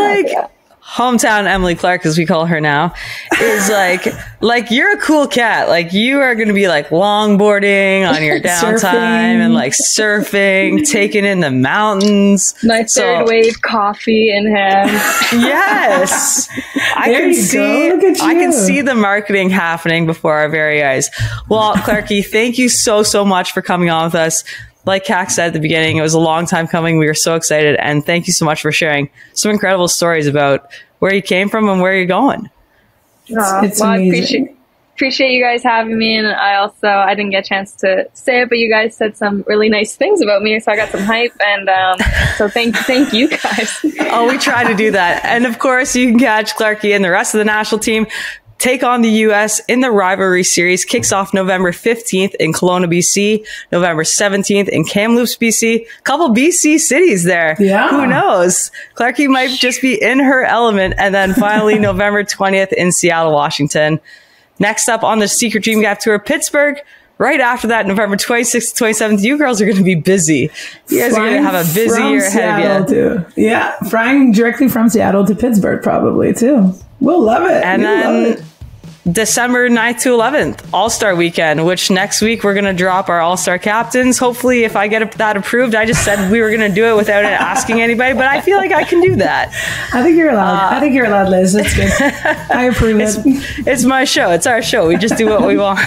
Speaker 7: hometown Emily Clark, as we call her now, is like you're a cool cat. Like, you are going to be like longboarding on your downtime and like surfing, taking in the mountains.
Speaker 9: My third wave coffee in hand.
Speaker 7: Yes. I can see the marketing happening before our very eyes. Well, Clarky, thank you so much for coming on with us. Like Kax said at the beginning, it was a long time coming. We were so excited, and thank you so much for sharing some incredible stories about where you came from and where you're going.
Speaker 8: It's amazing.
Speaker 9: I appreciate you guys having me, and I didn't get a chance to say it, but you guys said some really nice things about me, so I got some hype, and so thank you guys.
Speaker 7: Oh, we try to do that. And of course, you can catch Clarky and the rest of the national team take on the U.S. in the rivalry series. Kicks off November 15th in Kelowna, BC, November 17th in Kamloops, BC. Couple BC cities there.
Speaker 8: Yeah.
Speaker 7: Who knows? Clarkie might just be in her element. And then finally, November 20th in Seattle, Washington. Next up on the Secret Dream Gap Tour, Pittsburgh. Right after that, November 26th to 27th, you girls are going to be busy. You guys are going to have a busy year ahead of you.
Speaker 8: Too. Yeah, flying directly from Seattle to Pittsburgh probably too. We'll love it.
Speaker 7: And then December 9th to 11th, All-Star Weekend, which next week we're going to drop our All-Star captains. Hopefully, if I get that approved, I just said we were going to do it without asking anybody, but I feel like I can do that.
Speaker 8: I think you're allowed. Liz. That's good. I approve it.
Speaker 7: It's my show. It's our show. We just do what we want.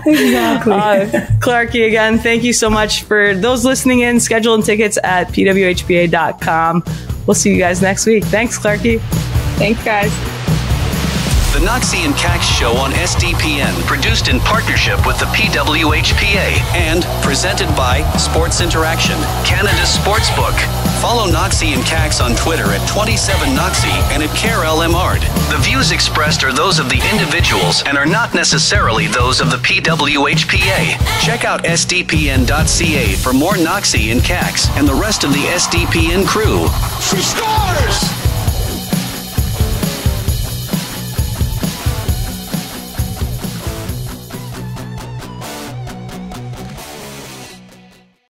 Speaker 8: Exactly.
Speaker 7: Clarkie, again, thank you so much. For those listening in, schedule and tickets at pwhpa.com. We'll see you guys next week. Thanks, Clarkie.
Speaker 9: Thanks, guys.
Speaker 6: The Knoxy and Kax Show on SDPN, produced in partnership with the PWHPA and presented by Sports Interaction, Canada's sportsbook. Follow Knoxy and Kax on Twitter at 27Knoxy and at Karell Emard. The views expressed are those of the individuals and are not necessarily those of the PWHPA. Check out sdpn.ca for more Knoxy and Kax and the rest of the SDPN crew.
Speaker 4: She scores!